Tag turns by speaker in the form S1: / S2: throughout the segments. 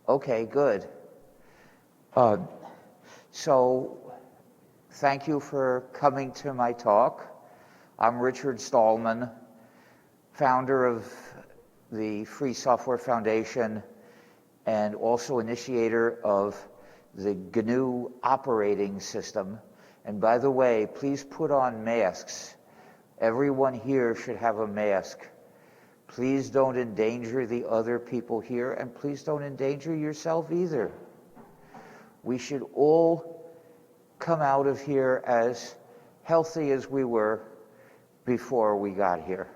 S1: Okay, good. Uh, so, thank you for coming to my talk. I'm Richard Stallman, founder of the Free Software Foundation and also initiator of the GNU operating system. And by the way, please put on masks. Everyone here should have a mask. Please don't endanger the other people here, and please don't endanger yourself either. We should all come out of here as healthy as we were before we got here.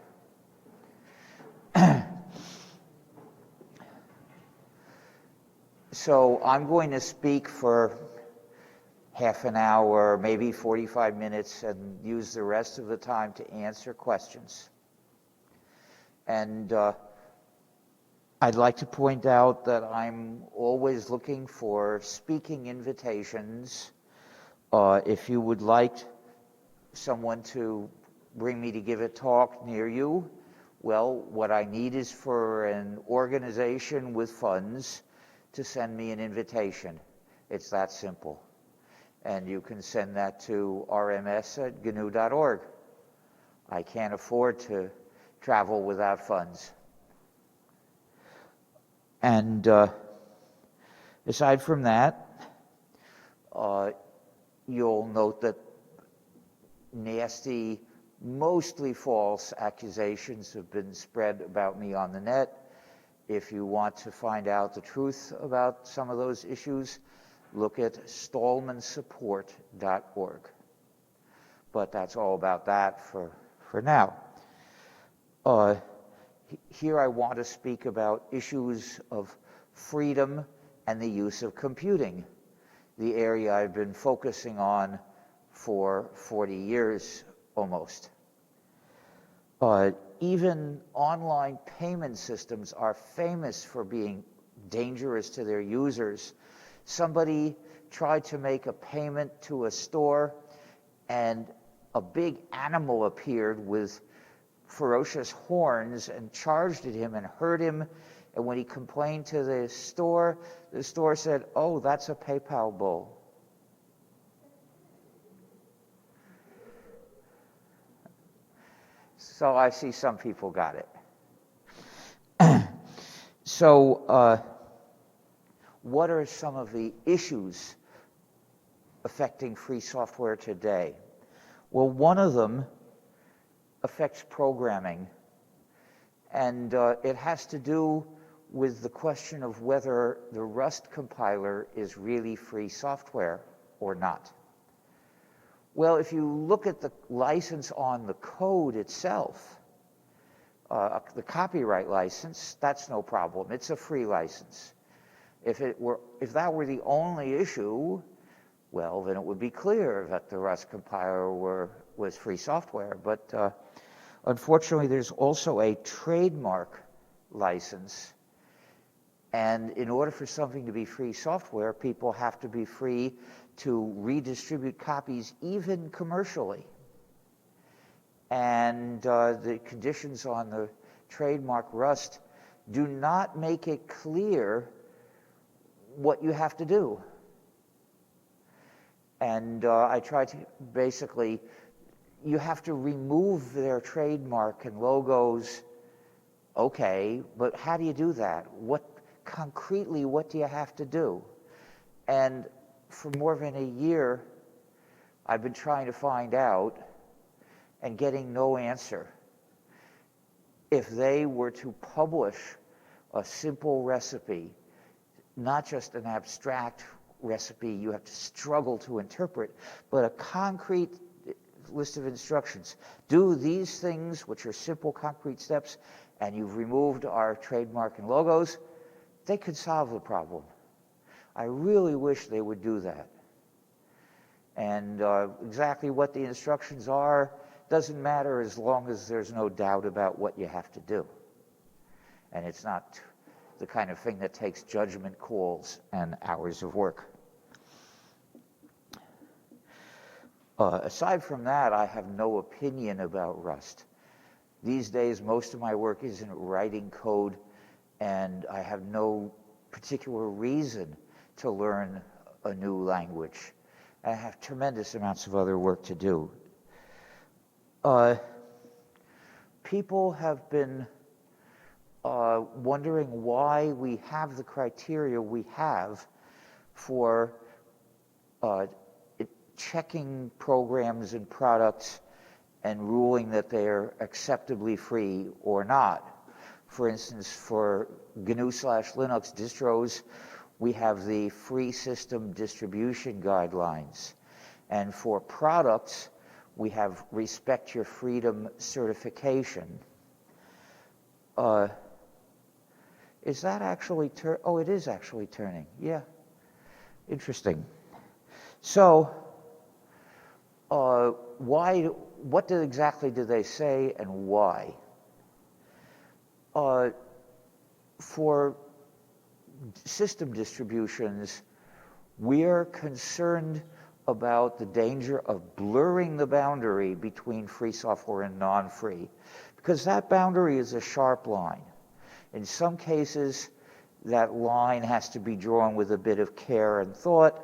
S1: So I'm going to speak for half an hour, maybe 45 minutes, and use the rest of the time to answer questions. And I'd like to point out that I'm always looking for speaking invitations. If you would like someone to bring me to give a talk near you, well, what I need is for an organization with funds to send me an invitation. It's that simple. And you can send that to rms@gnu.org. I can't afford to travel without funds. And aside from that, you'll note that nasty, mostly false accusations have been spread about me on the net. If you want to find out the truth about some of those issues, look at stallmansupport.org. But that's all about that for now. Here I want to speak about issues of freedom and the use of computing, the area I've been focusing on for 40 years almost. Even online payment systems are famous for being dangerous to their users. Somebody tried to make a payment to a store, and a big animal appeared with ferocious horns and charged at him and hurt him. And when he complained to the store said, "Oh, that's a PayPal bull." So I see some people got it. So what are some of the issues affecting free software today? Well, one of them affects programming, and it has to do with the question of whether the Rust compiler is really free software or not. Well, if you look at the license on the code itself, the copyright license, that's no problem. It's a free license. If that were the only issue, well, then it would be clear that the Rust compiler was free software. But unfortunately, there's also a trademark license. And in order for something to be free software, people have to be free to redistribute copies, even commercially. And the conditions on the trademark Rust do not make it clear what you have to do. And I try to basically, you have to remove their trademark and logos. Okay, but how do you do that? Concretely, what do you have to do? And for more than a year, I've been trying to find out and getting no answer. If they were to publish a simple recipe, not just an abstract recipe you have to struggle to interpret, but a concrete list of instructions. Do these things, which are simple, concrete steps, and you've removed our trademark and logos, they could solve the problem. I really wish they would do that. And exactly what the instructions are doesn't matter as long as there's no doubt about what you have to do. And it's not the kind of thing that takes judgment calls and hours of work. Aside from that, I have no opinion about Rust. These days, most of my work isn't writing code, and I have no particular reason to learn a new language, and have tremendous amounts of other work to do. People have been wondering why we have the criteria we have for checking programs and products and ruling that they're acceptably free or not. For instance, for gnu+linux distros, we have the Free System Distribution Guidelines. And for products, we have Respect Your Freedom certification. Is that actually oh, it is actually turning. Yeah. Interesting. So, what exactly do they say and why? For system distributions, we're concerned about the danger of blurring the boundary between free software and non-free, because that boundary is a sharp line. In some cases, that line has to be drawn with a bit of care and thought.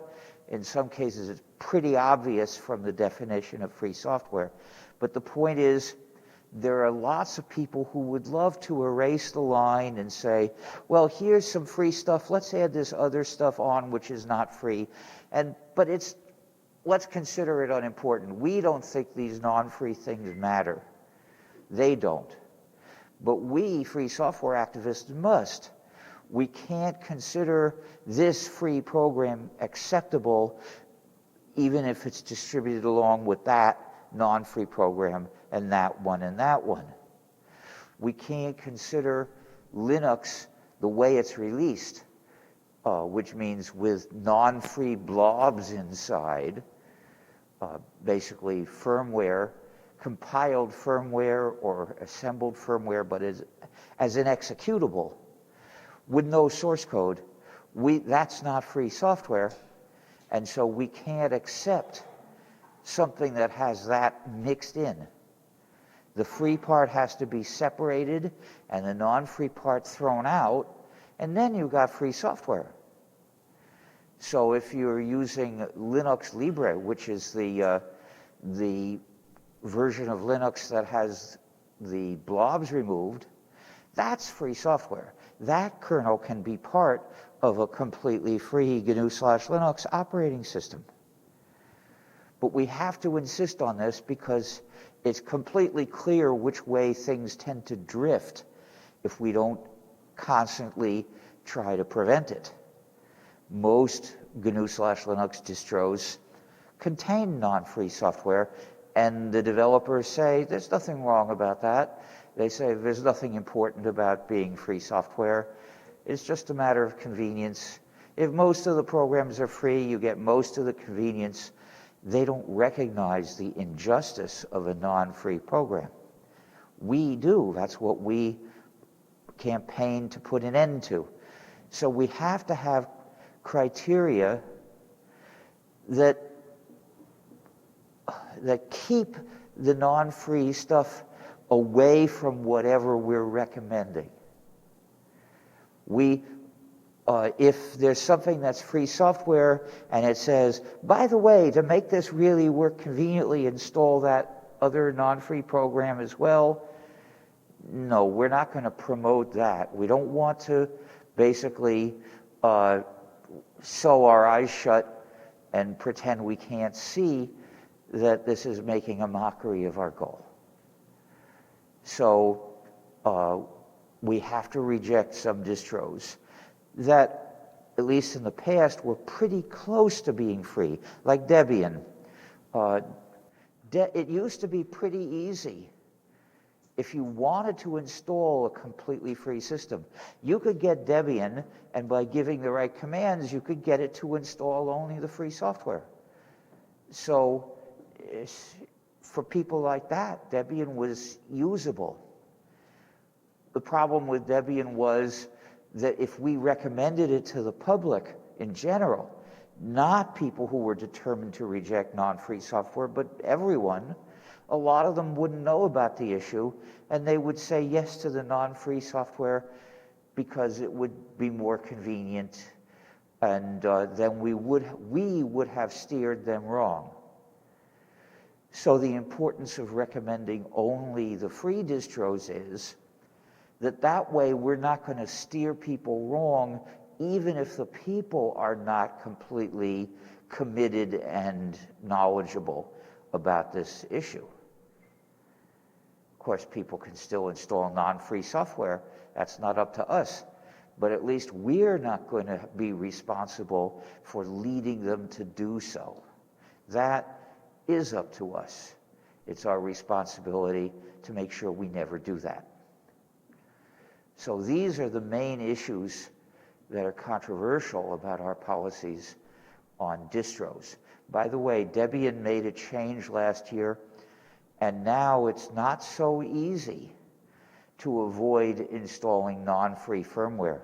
S1: In some cases, it's pretty obvious from the definition of free software. But the point is, there are lots of people who would love to erase the line and say, well, here's some free stuff, let's add this other stuff on which is not free. But let's consider it unimportant. We don't think these non-free things matter. They don't. But we, free software activists, must. We can't consider this free program acceptable even if it's distributed along with that non-free program and that one and that one. We can't consider Linux the way it's released, which means with non-free blobs inside, basically firmware, compiled firmware or assembled firmware, but as an executable with no source code. That's not free software, and so we can't accept something that has that mixed in. The free part has to be separated and the non-free part thrown out, and then you've got free software. So if you're using Linux Libre, which is the version of Linux that has the blobs removed, that's free software. That kernel can be part of a completely free gnu/linux operating system. But we have to insist on this because it's completely clear which way things tend to drift if we don't constantly try to prevent it. Most gnu/linux distros contain non-free software, and the developers say there's nothing wrong about that. They say there's nothing important about being free software. It's just a matter of convenience. If most of the programs are free, you get most of the convenience. They don't recognize the injustice of a non-free program. We do. That's what we campaign to put an end to. So we have to have criteria that keep the non-free stuff away from whatever we're recommending. If there's something that's free software and it says, by the way, to make this really work conveniently, install that other non-free program as well, no, we're not going to promote that. We don't want to basically sew our eyes shut and pretend we can't see that this is making a mockery of our goal. So we have to reject some distros that, at least in the past, were pretty close to being free, like Debian. It used to be pretty easy. If you wanted to install a completely free system, you could get Debian, and by giving the right commands, you could get it to install only the free software. So for people like that, Debian was usable. The problem with Debian was that if we recommended it to the public in general, not people who were determined to reject non-free software, but everyone, a lot of them wouldn't know about the issue, and they would say yes to the non-free software because it would be more convenient, and then we would have steered them wrong. So the importance of recommending only the free distros is that way we're not going to steer people wrong, even if the people are not completely committed and knowledgeable about this issue. Of course, people can still install non-free software. That's not up to us. But at least we're not going to be responsible for leading them to do so. That is up to us. It's our responsibility to make sure we never do that. So these are the main issues that are controversial about our policies on distros. By the way, Debian made a change last year, and now it's not so easy to avoid installing non-free firmware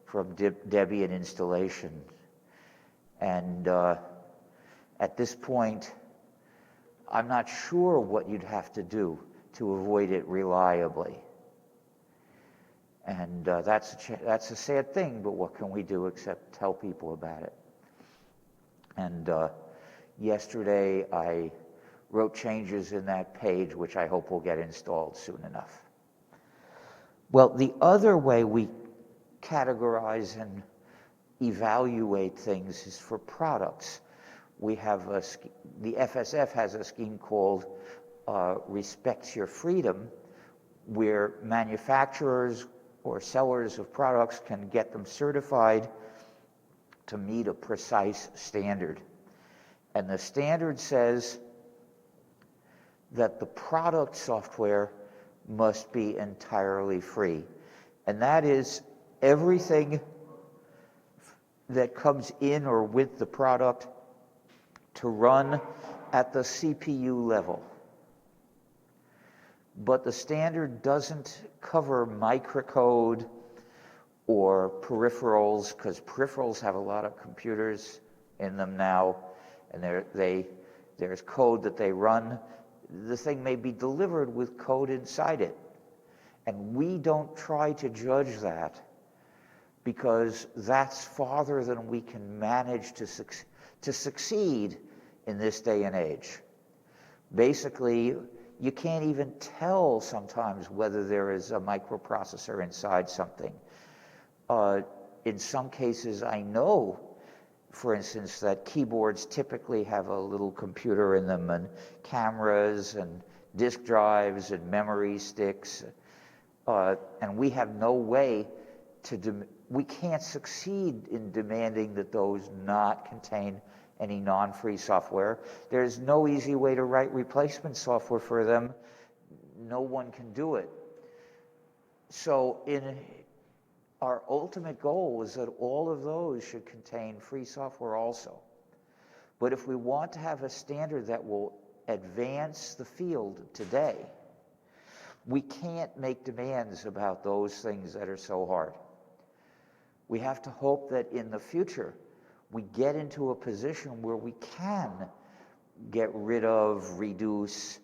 S1: from Debian installation. And at this point, I'm not sure what you'd have to do to avoid it reliably. And that's a sad thing, but what can we do except tell people about it? And yesterday I wrote changes in that page, which I hope will get installed soon enough. Well, the other way we categorize and evaluate things is for products. We have the FSF has a scheme called Respects Your Freedom, where manufacturers or sellers of products can get them certified to meet a precise standard. And the standard says that the product software must be entirely free. And that is everything that comes in or with the product to run at the CPU level. But the standard doesn't cover microcode or peripherals, because peripherals have a lot of computers in them now, and there's code that they run. The thing may be delivered with code inside it. And we don't try to judge that, because that's farther than we can manage to succeed in this day and age. Basically, you can't even tell sometimes whether there is a microprocessor inside something. In some cases, I know, for instance, that keyboards typically have a little computer in them, and cameras and disk drives and memory sticks, and we have no way we can't succeed in demanding that those not contain any non-free software. There's no easy way to write replacement software for them. No one can do it. So our ultimate goal is that all of those should contain free software also. But if we want to have a standard that will advance the field today, we can't make demands about those things that are so hard. We have to hope that in the future we get into a position where we can get rid of, reduce,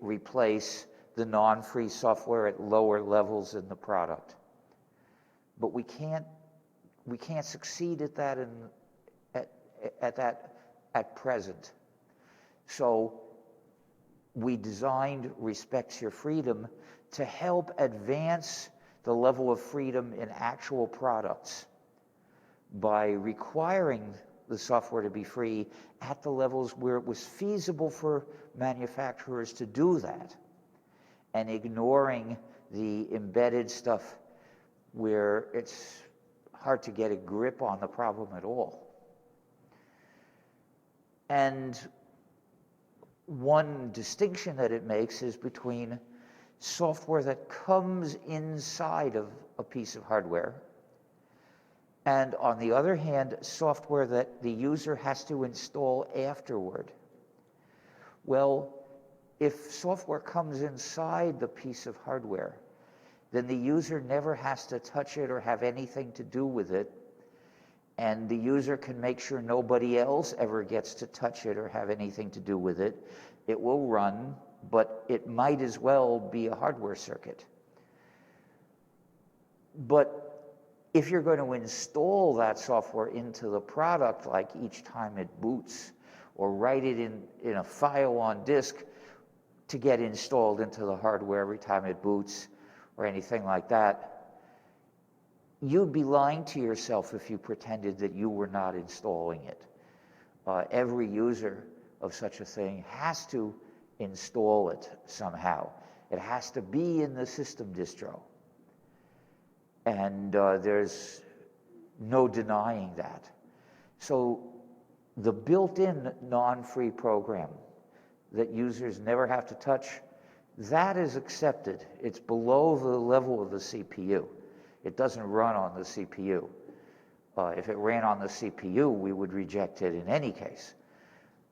S1: replace the non-free software at lower levels in the product. But we can't succeed at that at present. So we designed Respects Your Freedom to help advance the level of freedom in actual products by requiring the software to be free at the levels where it was feasible for manufacturers to do that, and ignoring the embedded stuff where it's hard to get a grip on the problem at all. And one distinction that it makes is between software that comes inside of a piece of hardware, and on the other hand, software that the user has to install afterward. Well, if software comes inside the piece of hardware, then the user never has to touch it or have anything to do with it, and the user can make sure nobody else ever gets to touch it or have anything to do with it. It will run, but it might as well be a hardware circuit. But if you're going to install that software into the product, like each time it boots, or write it in a file on disk to get installed into the hardware every time it boots, or anything like that, you'd be lying to yourself if you pretended that you were not installing it. Every user of such a thing has to install it somehow. It has to be in the system distro. And there's no denying that. So the built-in non-free program that users never have to touch, that is accepted. It's below the level of the CPU. It doesn't run on the CPU. If it ran on the CPU, we would reject it in any case.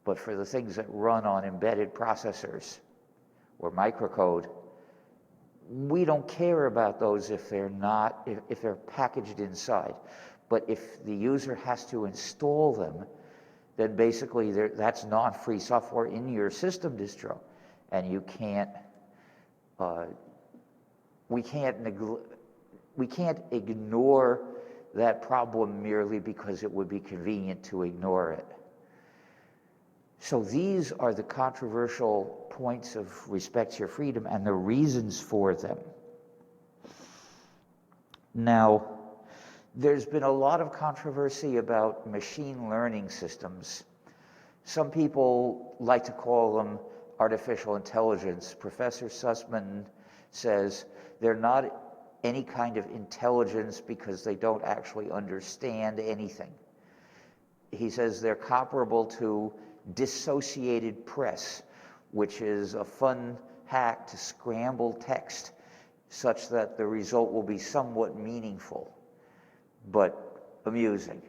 S1: But for the things that run on embedded processors or microcode, we don't care about those if they're not, if they're packaged inside. But if the user has to install them, then basically that's non-free software in your system distro, and you can't. We can't ignore that problem merely because it would be convenient to ignore it. So these are the controversial points of respect your freedom and the reasons for them. Now, there's been a lot of controversy about machine learning systems. Some people like to call them artificial intelligence. Professor Sussman says they're not any kind of intelligence because they don't actually understand anything. He says they're comparable to dissociated press, which is a fun hack to scramble text such that the result will be somewhat meaningful, but amusing.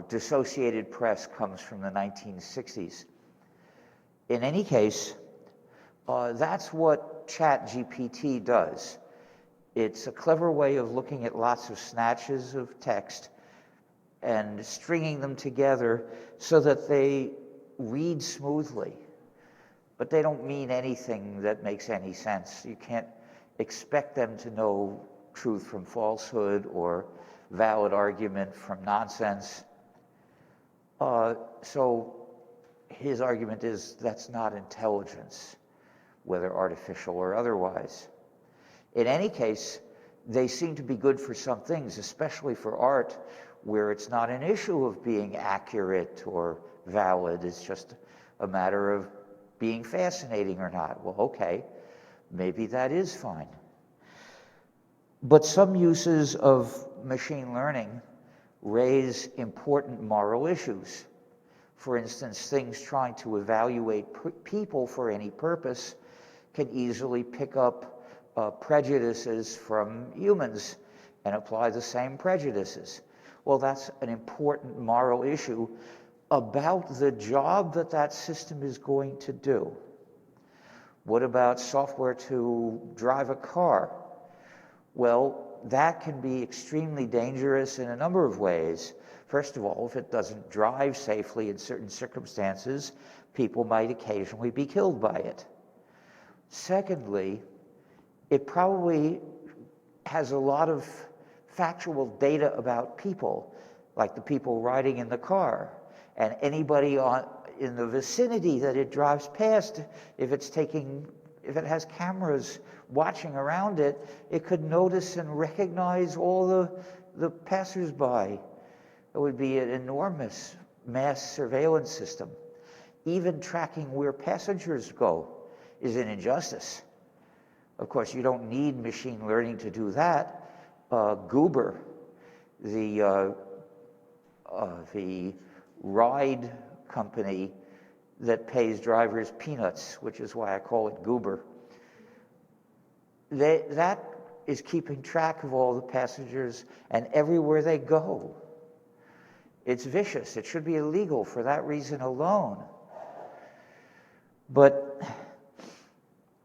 S1: Dissociated press comes from the 1960s. In any case, that's what ChatGPT does. It's a clever way of looking at lots of snatches of text and stringing them together so that they read smoothly. But they don't mean anything that makes any sense. You can't expect them to know truth from falsehood or valid argument from nonsense. So his argument is that's not intelligence, whether artificial or otherwise. In any case, they seem to be good for some things, especially for art, where it's not an issue of being accurate or valid. It's just a matter of being fascinating or not. Well, okay, maybe that is fine. But some uses of machine learning raise important moral issues. For instance, things trying to evaluate people for any purpose can easily pick up prejudices from humans and apply the same prejudices. Well, that's an important moral issue about the job that that system is going to do. What about software to drive a car? Well, that can be extremely dangerous in a number of ways. First of all, if it doesn't drive safely in certain circumstances, people might occasionally be killed by it. Secondly, it probably has a lot of factual data about people, like the people riding in the car, and anybody in the vicinity that it drives past. If it has cameras watching around it, it could notice and recognize all the passersby. It would be an enormous mass surveillance system. Even tracking where passengers go is an injustice. Of course, you don't need machine learning to do that. Goober, the ride company that pays drivers peanuts, which is why I call it Goober, that is keeping track of all the passengers and everywhere they go. It's vicious. It should be illegal for that reason alone.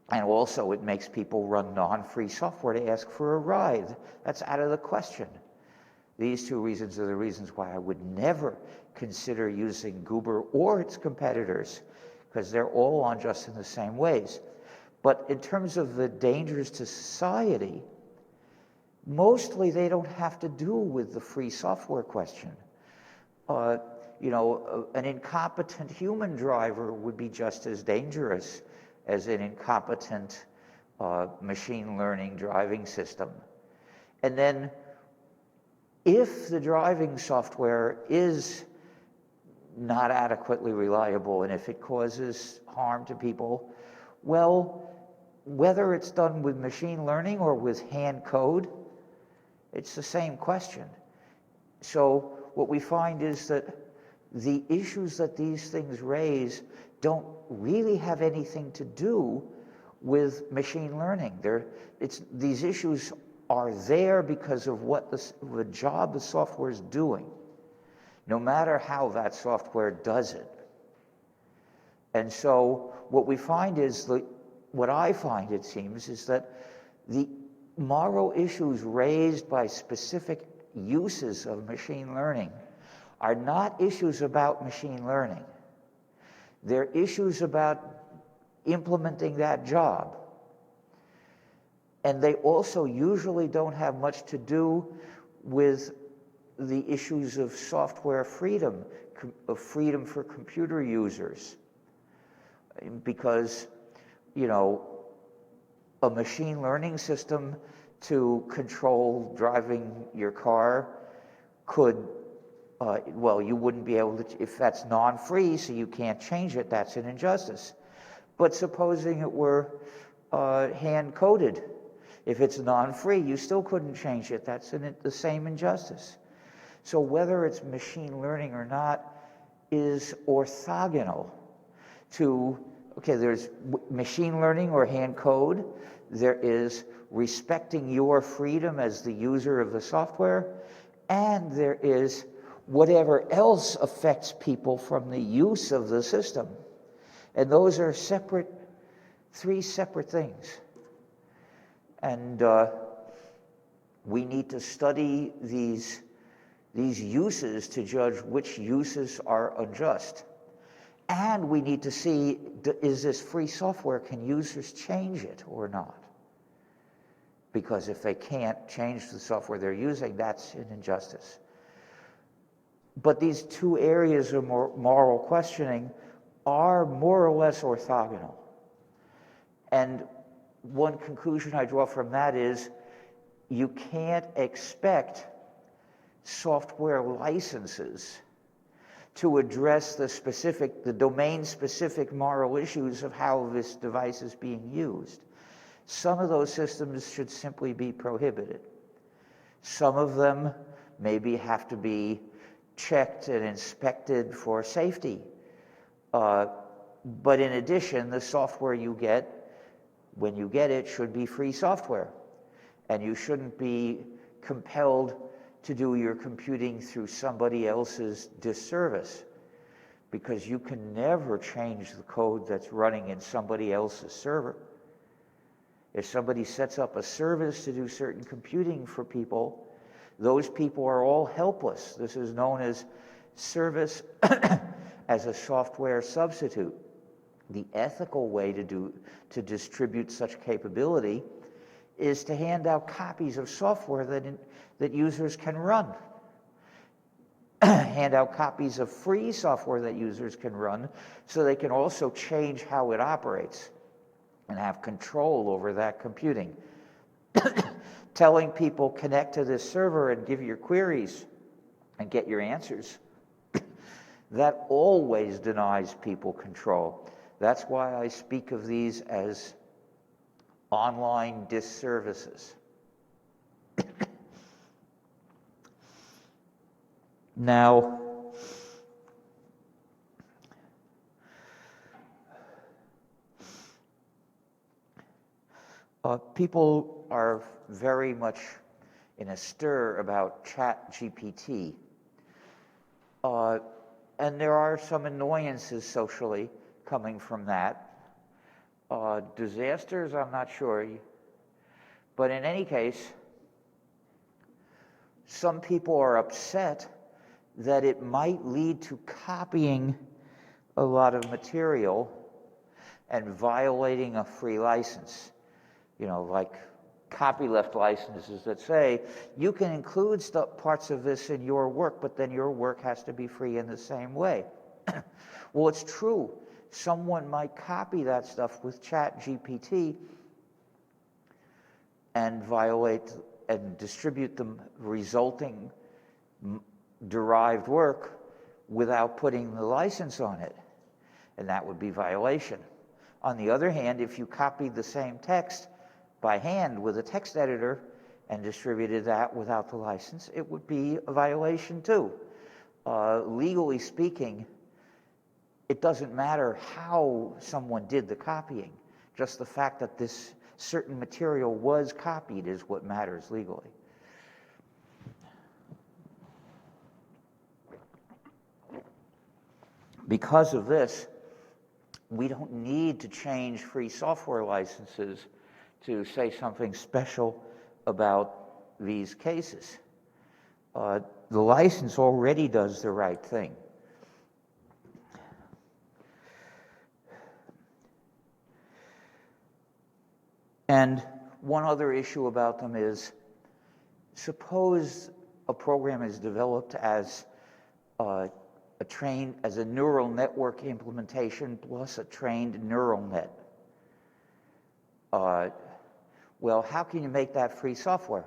S1: And also it makes people run non-free software to ask for a ride. That's out of the question. These two reasons are the reasons why I would never consider using Goober or its competitors, because they're all unjust in the same ways. But in terms of the dangers to society, Mostly they don't have to do with the free software question. An incompetent human driver would be just as dangerous as an incompetent machine learning driving system. And then if the driving software is not adequately reliable and if it causes harm to people, well, whether it's done with machine learning or with hand code, it's the same question. So what we find is that the issues that these things raise don't really have anything to do with machine learning. These issues are there because of what the job the software is doing, no matter how that software does it. And so what we find is, what I find, it seems, is that the moral issues raised by specific uses of machine learning are not issues about machine learning. They're issues about implementing that job. And they also usually don't have much to do with the issues of software freedom, of freedom for computer users. Because, a machine learning system to control driving your car could, you wouldn't be able to, if that's non-free, so you can't change it, that's an injustice. But supposing it were hand-coded, if it's non-free, you still couldn't change it, that's the same injustice. So whether it's machine learning or not is orthogonal to, there's machine learning or hand code, there is respecting your freedom as the user of the software, and there is whatever else affects people from the use of the system. And those are three separate things. And we need to study these uses to judge which uses are unjust. And we need to see, is this free software, can users change it or not? Because if they can't change the software they're using, that's an injustice. But these two areas of moral questioning are more or less orthogonal. And one conclusion I draw from that is you can't expect software licenses to address the domain-specific moral issues of how this device is being used. Some of those systems should simply be prohibited. Some of them maybe have to be checked and inspected for safety. But in addition, the software you get, when you get it, should be free software. And you shouldn't be compelled to do your computing through somebody else's disservice, because you can never change the code that's running in somebody else's server. If somebody sets up a service to do certain computing for people, those people are all helpless. This is known as service as a software substitute. The ethical way to distribute such capability is to hand out copies of software that users can run. Hand out copies of free software that users can run so they can also change how it operates and have control over that computing. Telling people, connect to this server and give your queries and get your answers, that always denies people control. That's why I speak of these as online disservices. Now, people are very much in a stir about ChatGPT. And there are some annoyances socially coming from that. Disasters, I'm not sure. But in any case, some people are upset that it might lead to copying a lot of material and violating a free license. Like copyleft licenses that say you can include parts of this in your work, but then your work has to be free in the same way. Well, it's true. Someone might copy that stuff with ChatGPT and violate and distribute the resulting derived work without putting the license on it, and that would be violation. On the other hand, if you copied the same text by hand with a text editor and distributed that without the license, it would be a violation too. Legally speaking, it doesn't matter how someone did the copying. Just the fact that this certain material was copied is what matters legally. Because of this, we don't need to change free software licenses to say something special about these cases. The license already does the right thing. And one other issue about them is, suppose a program is developed as a neural network implementation plus a trained neural net. Well, how can you make that free software?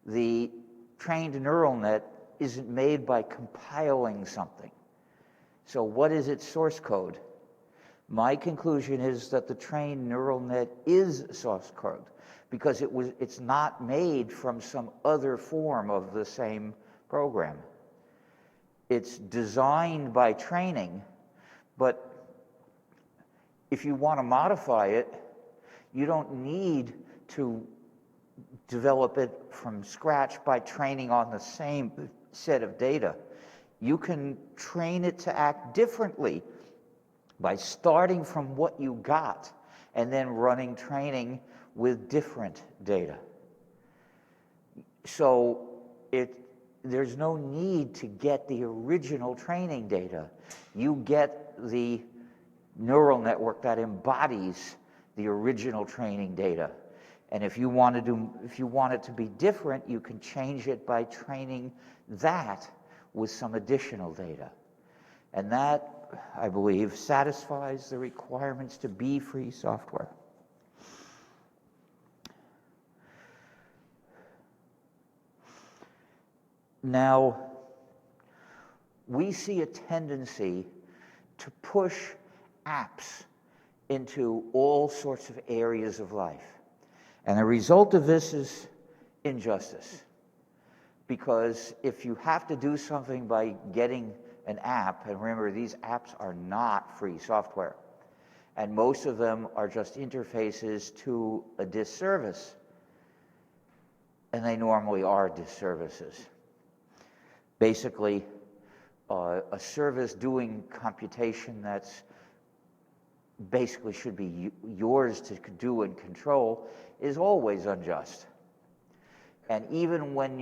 S1: The trained neural net isn't made by compiling something. So what is its source code? My conclusion is that the trained neural net is source code because it's not made from some other form of the same program. It's designed by training, but if you want to modify it, you don't need to develop it from scratch by training on the same set of data. You can train it to act differently by starting from what you got and then running training with different data. So there's no need to get the original training data. You get the neural network that embodies the original training data. And if you want it to be different, you can change it by training that with some additional data. And that, I believe, satisfies the requirements to be free software. Now, we see a tendency to push apps into all sorts of areas of life. And the result of this is injustice. Because if you have to do something by getting an app, and remember, these apps are not free software, and most of them are just interfaces to a disservice, and they normally are disservices. Basically, a service doing computation that's basically should be yours to do and control is always unjust. And even when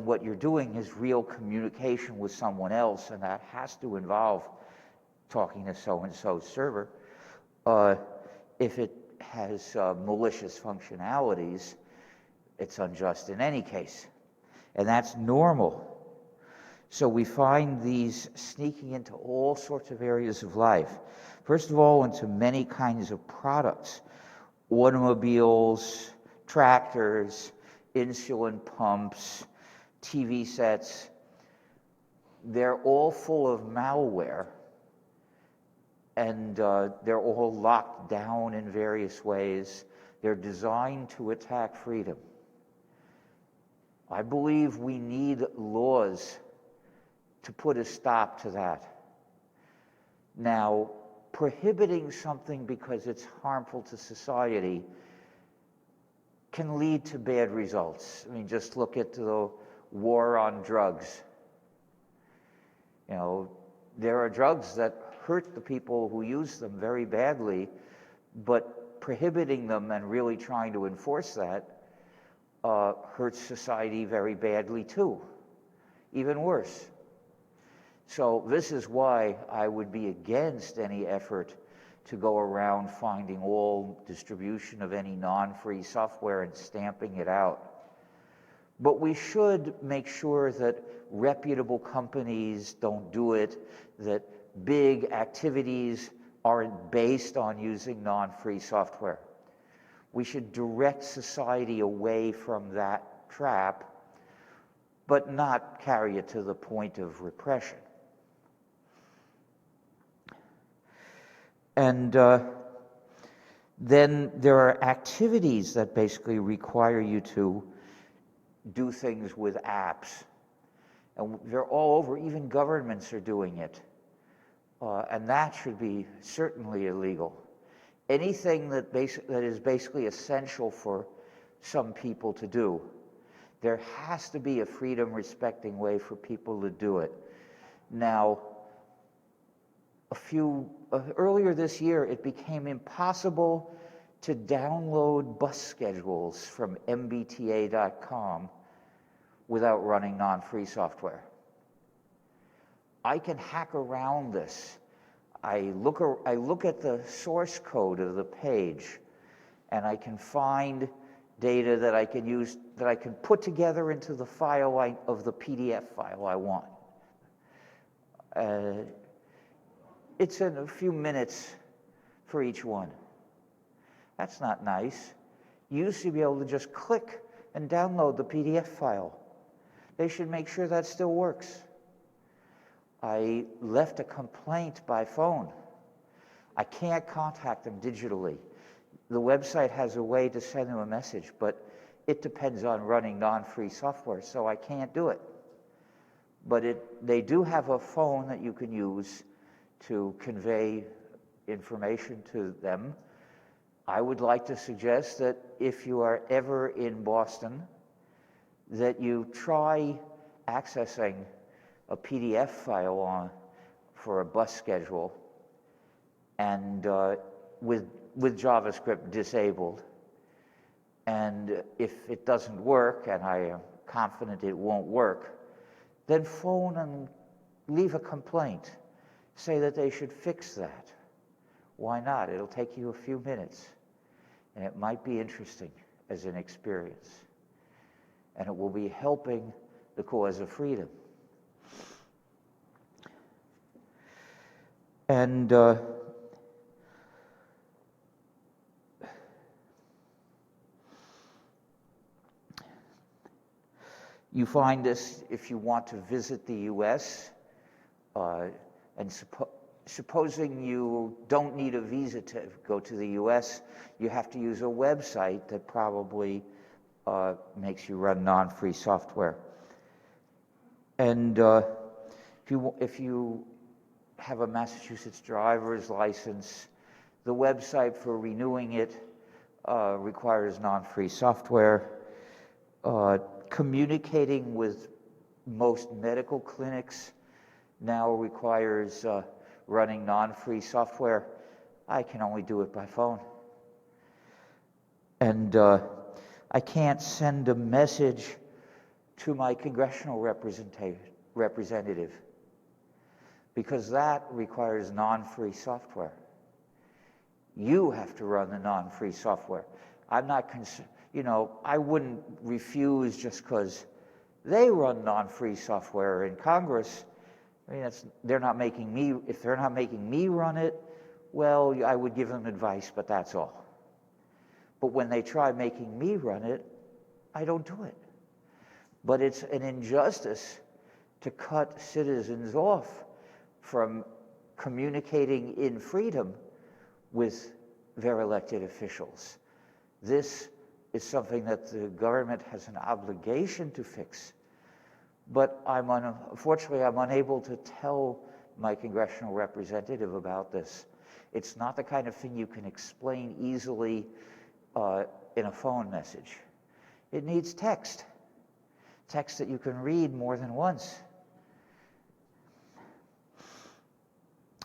S1: what you're doing is real communication with someone else, and that has to involve talking to so-and-so's server, if it has malicious functionalities, it's unjust in any case. And that's normal. So we find these sneaking into all sorts of areas of life. First of all, into many kinds of products. Automobiles, tractors, insulin pumps, TV sets. They're all full of malware, and they're all locked down in various ways. They're designed to attack freedom. I believe we need laws to put a stop to that. Now, prohibiting something because it's harmful to society can lead to bad results. I mean, just look at the war on drugs. You know, there are drugs that hurt the people who use them very badly, but prohibiting them and really trying to enforce that hurts society very badly too, even worse. So this is why I would be against any effort to go around finding all distribution of any non-free software and stamping it out. But we should make sure that reputable companies don't do it, that big activities aren't based on using non-free software. We should direct society away from that trap, but not carry it to the point of repression. And then there are activities that basically require you to do things with apps. And they're all over, even governments are doing it. And that should be certainly illegal. Anything that is basically essential for some people to do, there has to be a freedom-respecting way for people to do it. Now, earlier this year, it became impossible to download bus schedules from mbta.com without running non-free software. I can hack around this. I look at the source code of the page, and I can find data that I can use, that I can put together into the file of the PDF file I want. It's in a few minutes for each one. That's not nice. You used to be able to just click and download the PDF file. They should make sure that still works. I left a complaint by phone. I can't contact them digitally. The website has a way to send them a message, but it depends on running non-free software, so I can't do it. But they do have a phone that you can use to convey information to them. I would like to suggest that if you are ever in Boston, that you try accessing a PDF file for a bus schedule, and with JavaScript disabled. And if it doesn't work, and I am confident it won't work, then phone and leave a complaint. Say that they should fix that. Why not? It'll take you a few minutes, and it might be interesting as an experience. And it will be helping the cause of freedom. And you find this if you want to visit the U.S., and supposing you don't need a visa to go to the U.S., you have to use a website that probably makes you run non-free software. And if you have a Massachusetts driver's license, the website for renewing it requires non-free software. Communicating with most medical clinics now requires running non-free software. I can only do it by phone. And I can't send a message to my congressional representative because that requires non-free software. You have to run the non-free software. I'm not I wouldn't refuse just because they run non-free software in Congress. I mean, they're not making me, if they're not making me run it, well, I would give them advice, but that's all. But when they try making me run it, I don't do it. But it's an injustice to cut citizens off from communicating in freedom with their elected officials. This is something that the government has an obligation to fix. But unfortunately, I'm unable to tell my congressional representative about this. It's not the kind of thing you can explain easily in a phone message. It needs text that you can read more than once.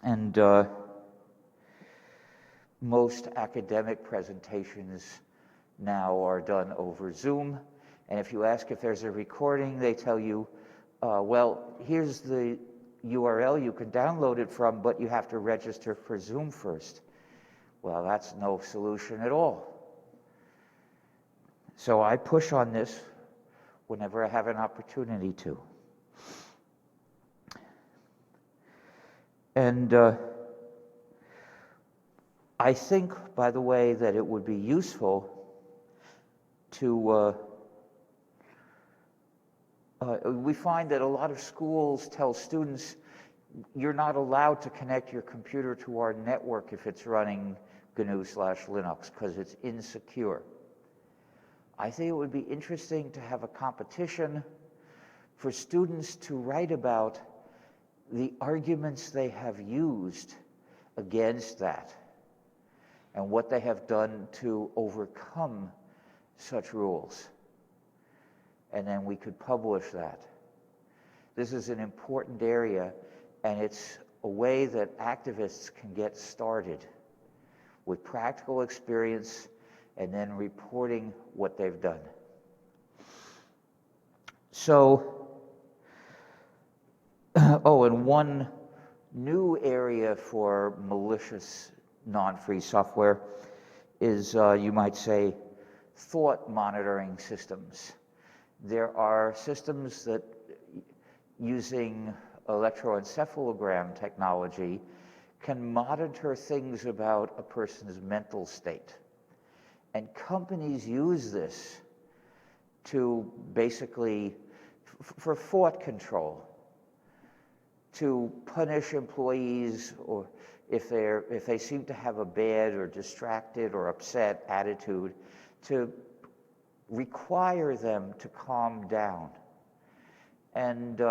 S1: And most academic presentations now are done over Zoom. And if you ask if there's a recording, they tell you, well, here's the URL you can download it from, but you have to register for Zoom first. Well, that's no solution at all. So I push on this whenever I have an opportunity to. And I think, by the way, that it would be useful to, we find that a lot of schools tell students, you're not allowed to connect your computer to our network if it's running gnu/linux because it's insecure. I think it would be interesting to have a competition for students to write about the arguments they have used against that and what they have done to overcome such rules. And then we could publish that. This is an important area, and it's a way that activists can get started with practical experience and then reporting what they've done. So, and one new area for malicious non-free software is, you might say, thought monitoring systems. There are systems that, using electroencephalogram technology, can monitor things about a person's mental state. And companies use this to basically, for thought control, to punish employees, or if they seem to have a bad or distracted or upset attitude, to require them to calm down. And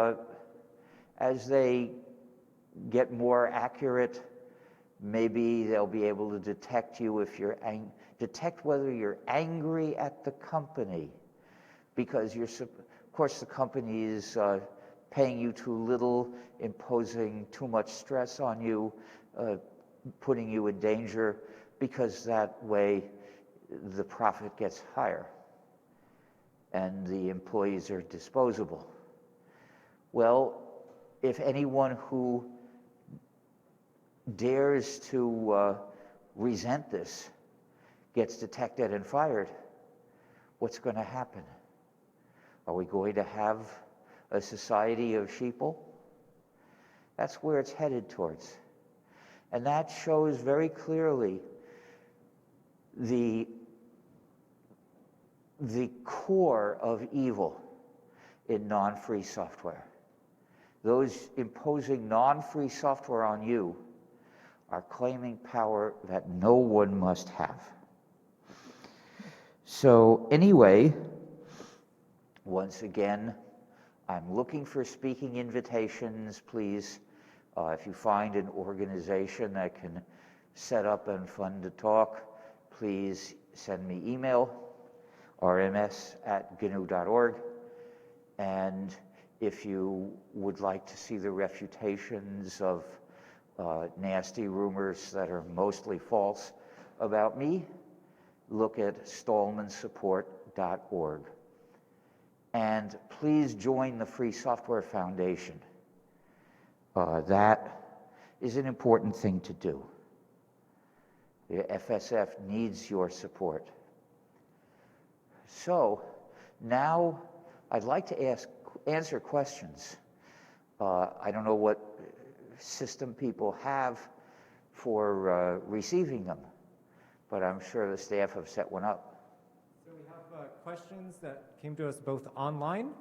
S1: as they get more accurate, maybe they'll be able to detect you if you're detect whether you're angry at the company, because of course the company is paying you too little, imposing too much stress on you, putting you in danger, because that way the profit gets higher and the employees are disposable. Well, if anyone who dares to resent this gets detected and fired, what's going to happen? Are we going to have a society of sheeple? That's where it's headed towards. And that shows very clearly the core of evil in non-free software. Those imposing non-free software on you are claiming power that no one must have. So anyway, once again, I'm looking for speaking invitations. Please, if you find an organization that can set up and fund a talk, please send me email, rms@gnu.org. And if you would like to see the refutations of nasty rumors that are mostly false about me, look at stallmansupport.org. And please join the Free Software Foundation. That is an important thing to do. The FSF needs your support. So now I'd like to answer questions. I don't know what system people have for receiving them, but I'm sure the staff have set one up.
S2: So we have questions that came to us both online,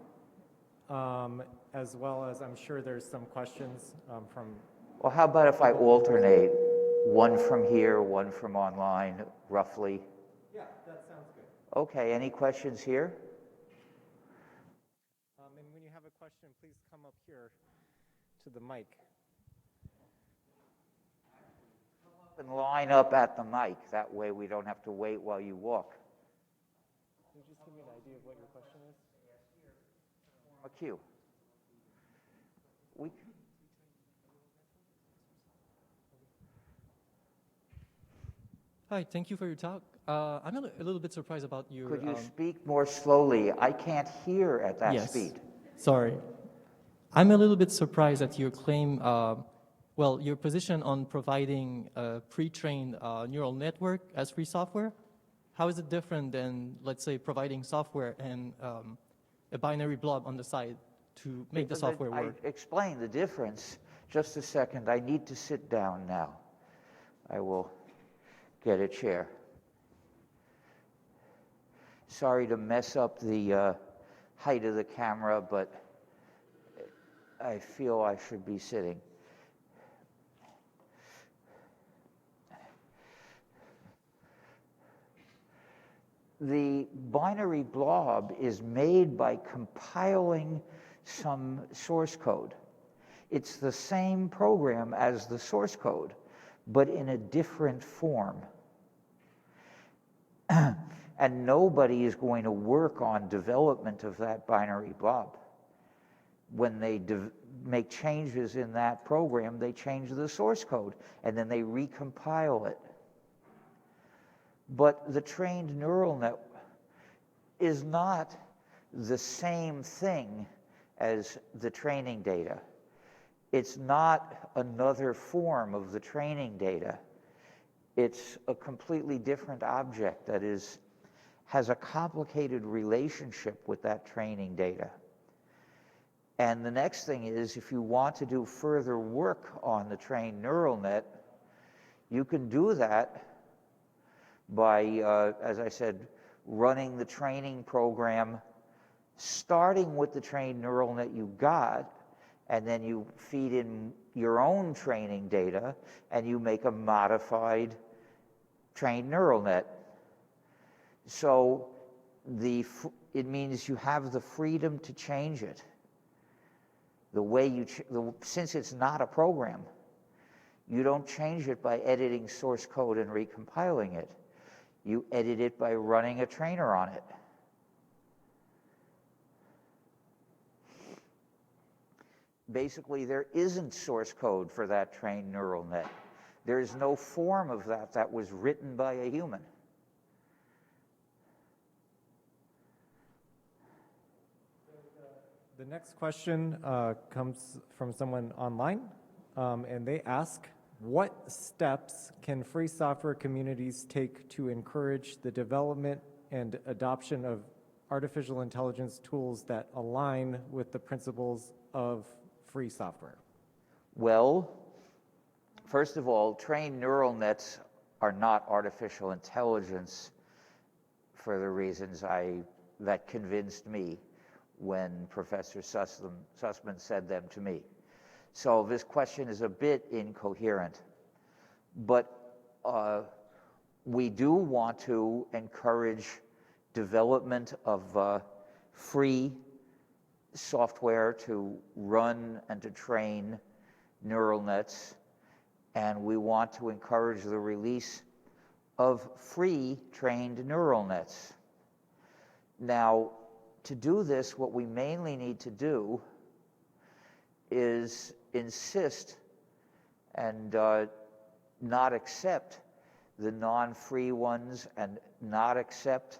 S2: as well as I'm sure there's some questions from...
S1: Well, how about if I alternate, one from here, one from online, roughly?
S2: Yeah, that sounds good.
S1: Okay, any questions here?
S2: And when you have a question, please come up here to the mic.
S1: And line up at the mic. That way we don't have to wait while you walk.
S2: Can you just give me an idea of what your question is?
S1: A cue.
S3: Hi, thank you for your talk. I'm a little bit surprised about your...
S1: Could you speak more slowly? I can't hear at that speed.
S3: Sorry. I'm a little bit surprised at your claim well, your position on providing a pre-trained neural network as free software, how is it different than, let's say, providing software and a binary blob on the side to make the software work?
S1: I explained the difference. Just a second. I need to sit down now. I will get a chair. Sorry to mess up the height of the camera, but I feel I should be sitting. The binary blob is made by compiling some source code. It's the same program as the source code, but in a different form. And nobody is going to work on development of that binary blob. When they make changes in that program, they change the source code, and then they recompile it. But the trained neural net is not the same thing as the training data. It's not another form of the training data. It's a completely different object that has a complicated relationship with that training data. And the next thing is, if you want to do further work on the trained neural net, you can do that by, as I said, running the training program, starting with the trained neural net you got, and then you feed in your own training data, and you make a modified trained neural net. So it means you have the freedom to change it. The way since it's not a program, you don't change it by editing source code and recompiling it. You edit it by running a trainer on it. Basically, there isn't source code for that trained neural net. There is no form of that was written by a human.
S2: The next question comes from someone online, and they ask, what steps can free software communities take to encourage the development and adoption of artificial intelligence tools that align with the principles of free software? Well,
S1: first of all, trained neural nets are not artificial intelligence for the reasons that convinced me when Professor Sussman said them to me. So this question is a bit incoherent, but we do want to encourage development of free software to run and to train neural nets, and we want to encourage the release of free trained neural nets. Now, to do this, what we mainly need to do is insist and not accept the non-free ones and not accept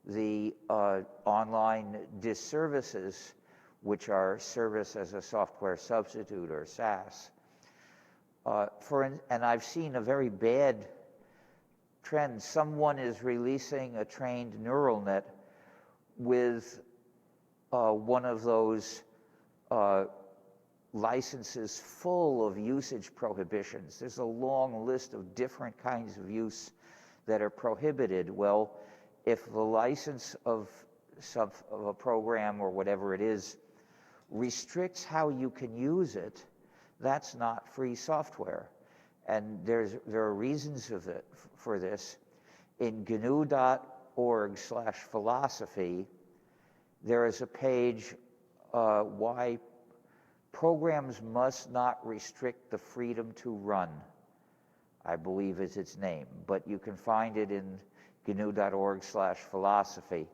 S1: the online disservices, which are service as a software substitute, or SaaS. And I've seen a very bad trend. Someone is releasing a trained neural net with one of those licenses full of usage prohibitions. There's a long list of different kinds of use that are prohibited. Well, if the license of a program or whatever it is restricts how you can use it, that's not free software. And there are reasons for this. In gnu.org/philosophy, there is a page why programs must not restrict the freedom to run, I believe is its name, but you can find it in gnu.org/philosophy,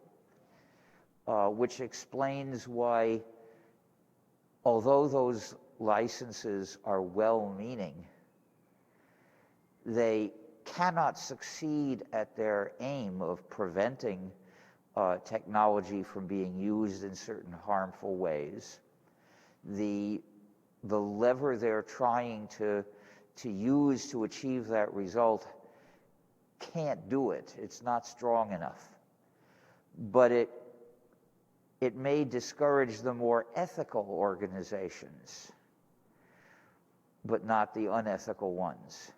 S1: which explains why, although those licenses are well-meaning, they cannot succeed at their aim of preventing technology from being used in certain harmful ways. The the lever they're trying to use to achieve that result can't do it. It's not strong enough. But it may discourage the more ethical organizations, but not the unethical ones.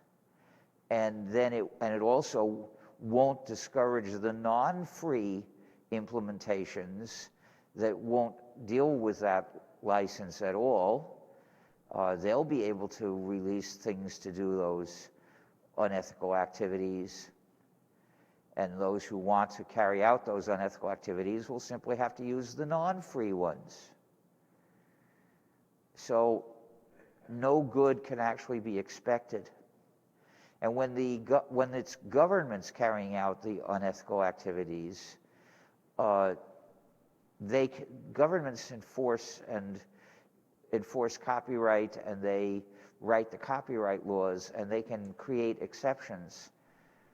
S1: And then it also won't discourage the non-free implementations that won't deal with that license at all. They'll be able to release things to do those unethical activities. And those who want to carry out those unethical activities will simply have to use the non-free ones. So no good can actually be expected. And when it's governments carrying out the unethical activities, governments enforce copyright, and they write the copyright laws, and they can create exceptions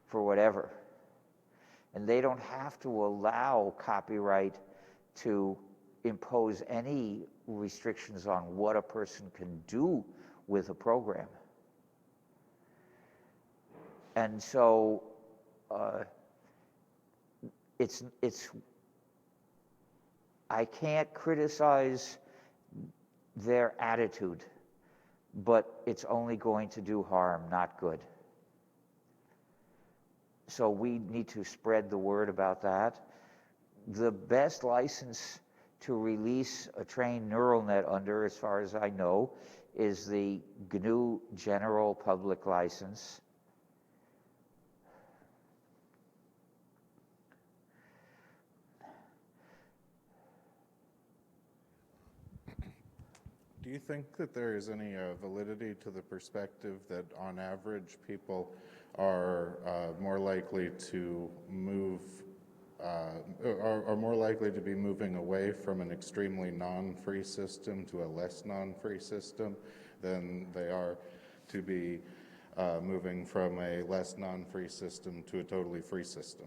S1: for whatever. And they don't have to allow copyright to impose any restrictions on what a person can do with a program. And so I can't criticize their attitude, but it's only going to do harm, not good. So we need to spread the word about that. The best license to release a trained neural net under, as far as I know, is the GNU General Public License.
S4: Do you think that there is any validity to the perspective that on average people are more likely to move, are more likely to be moving away from an extremely non-free system to a less non-free system than they are to be moving from a less non-free system to a totally free system?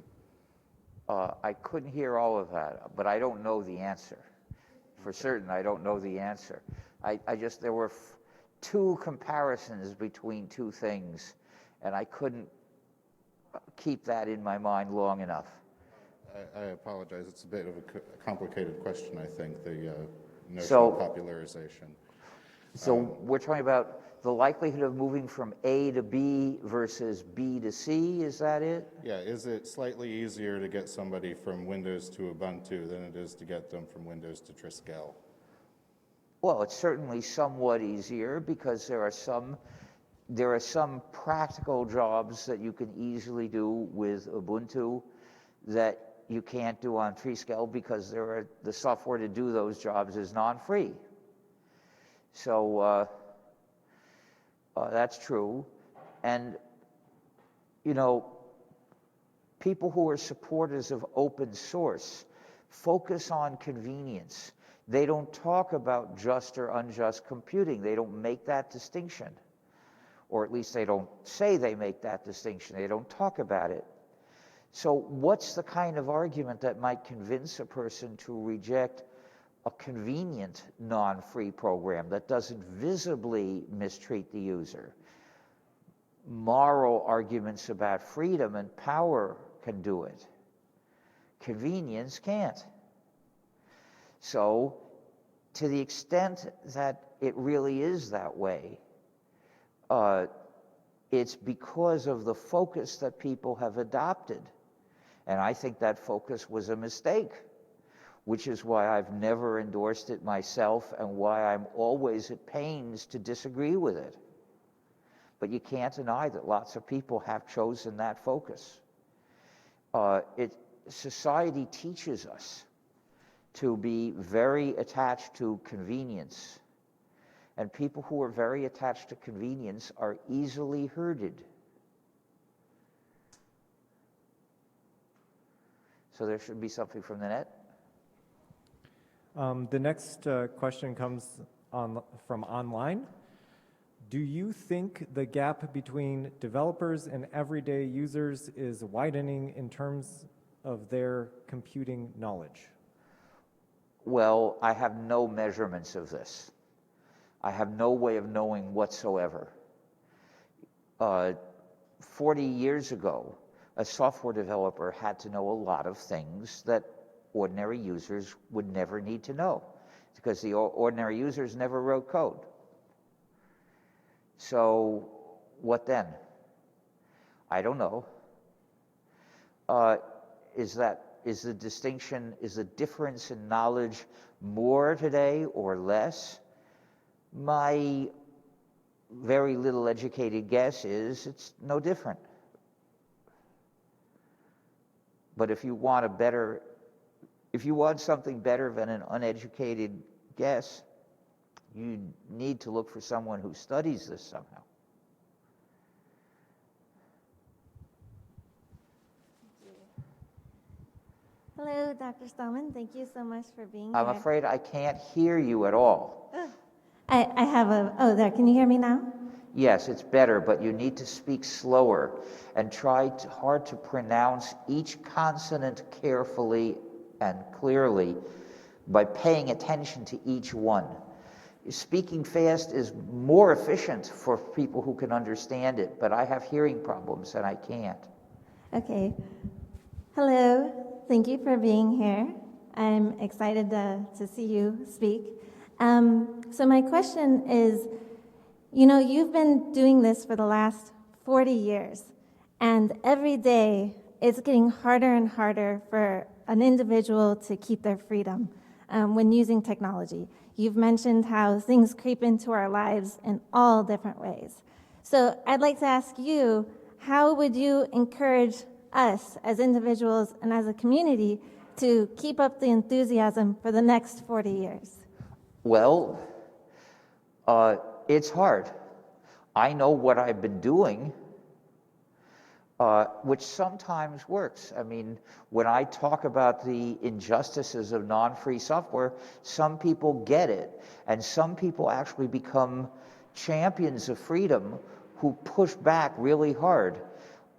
S1: I couldn't hear all of that, but I don't know the answer. For certain, I don't know the answer. There were two comparisons between two things, and I couldn't keep that in my mind long enough.
S4: I apologize. It's a bit of a complicated question, I think, the notion of popularization.
S1: So we're talking about the likelihood of moving from A to B versus B to C, is that it?
S4: Yeah, is it slightly easier to get somebody from Windows to Ubuntu than it is to get them from Windows to Triskel?
S1: Well, it's certainly somewhat easier because there are some practical jobs that you can easily do with Ubuntu that you can't do on Triskel because the software to do those jobs is non-free. So that's true. And, people who are supporters of open source focus on convenience. They don't talk about just or unjust computing. They don't make that distinction. Or at least they don't say they make that distinction. They don't talk about it. So what's the kind of argument that might convince a person to reject a convenient non-free program that doesn't visibly mistreat the user? Moral arguments about freedom and power can do it. Convenience can't. So, to the extent that it really is that way, it's because of the focus that people have adopted. And I think that focus was a mistake, which is why I've never endorsed it myself and why I'm always at pains to disagree with it. But you can't deny that lots of people have chosen that focus. Society teaches us to be very attached to convenience. And people who are very attached to convenience are easily herded. So there should be something from the net.
S2: The next question comes from online. Do you think the gap between developers and everyday users is widening in terms of their computing knowledge?
S1: Well, I have no measurements of this. I have no way of knowing whatsoever. 40 years ago, a software developer had to know a lot of things that ordinary users would never need to know, because the ordinary users never wrote code. So what then? I don't know. Is the distinction, is the difference in knowledge more today or less? My very little educated guess is it's no different. But if you want something better than an uneducated guess, you need to look for someone who studies this somehow.
S5: Hello, Dr. Stallman. Thank you so much for being
S1: I'm
S5: here.
S1: afraid I can't hear you at all.
S5: I have oh, there, can you hear me now?
S1: Yes, it's better, but you need to speak slower and try hard to pronounce each consonant carefully and clearly by paying attention to each one. Speaking fast is more efficient for people who can understand it, but I have hearing problems and I can't.
S5: Okay. Hello. Thank you for being here. I'm excited to see you speak. So my question is, you know, you've been doing this for the last 40 years, and every day it's getting harder and harder for an individual to keep their freedom when using technology. You've mentioned how things creep into our lives in all different ways. So I'd like to ask you, how would you encourage us as individuals and as a community to keep up the enthusiasm for the next 40 years?
S1: Well, it's hard. I know what I've been doing, which sometimes works. I mean, when I talk about the injustices of non-free software, some people get it, and some people actually become champions of freedom who push back really hard.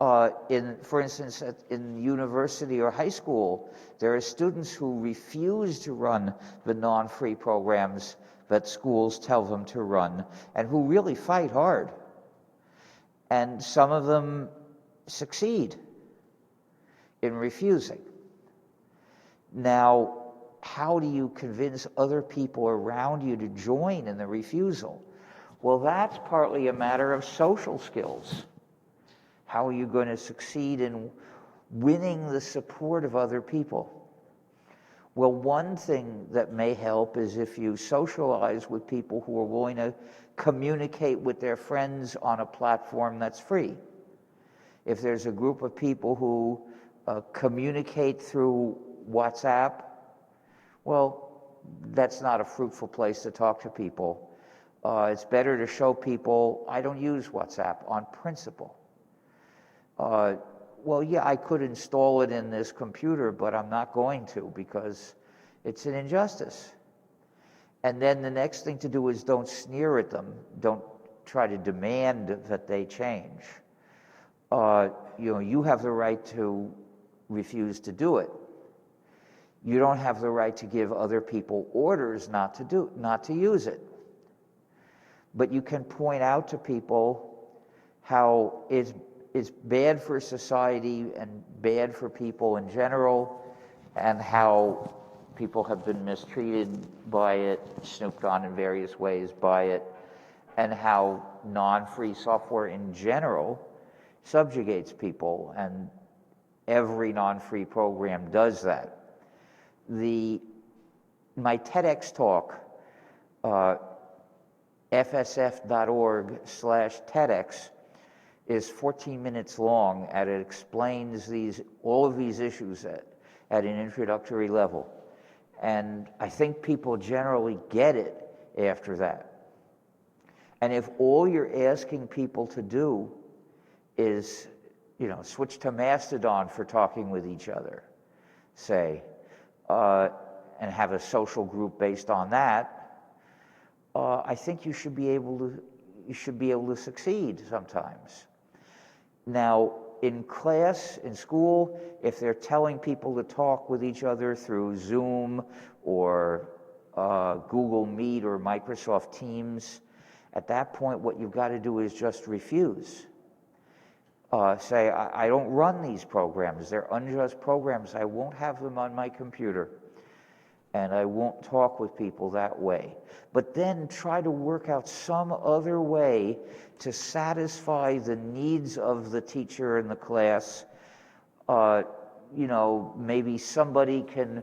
S1: For instance, in university or high school, there are students who refuse to run the non-free programs that schools tell them to run, and who really fight hard. And some of them succeed in refusing. Now, how do you convince other people around you to join in the refusal? Well, that's partly a matter of social skills. How are you going to succeed in winning the support of other people? Well, one thing that may help is if you socialize with people who are willing to communicate with their friends on a platform that's free. If there's a group of people who communicate through WhatsApp, well, that's not a fruitful place to talk to people. It's better to show people, I don't use WhatsApp on principle. Well, yeah, I could install it in this computer, but I'm not going to because it's an injustice. And then the next thing to do is don't sneer at them. Don't try to demand that they change. You have the right to refuse to do it. You don't have the right to give other people orders not to use it. But you can point out to people how it's bad for society and bad for people in general, and how people have been mistreated by it, snooped on in various ways by it, and how non-free software in general subjugates people, and every non-free program does that. My TEDx talk, fsf.org/TEDx, is 14 minutes long, and it explains all of these issues at an introductory level. And I think people generally get it after that. And if all you're asking people to do is, switch to Mastodon for talking with each other, say, and have a social group based on that, I think you should be able to succeed sometimes. Now, in class, in school, if they're telling people to talk with each other through Zoom or Google Meet or Microsoft Teams, at that point what you've got to do is just refuse. Say, I don't run these programs. They're unjust programs. I won't have them on my computer. And I won't talk with people that way. But then try to work out some other way to satisfy the needs of the teacher in the class. You know, maybe somebody can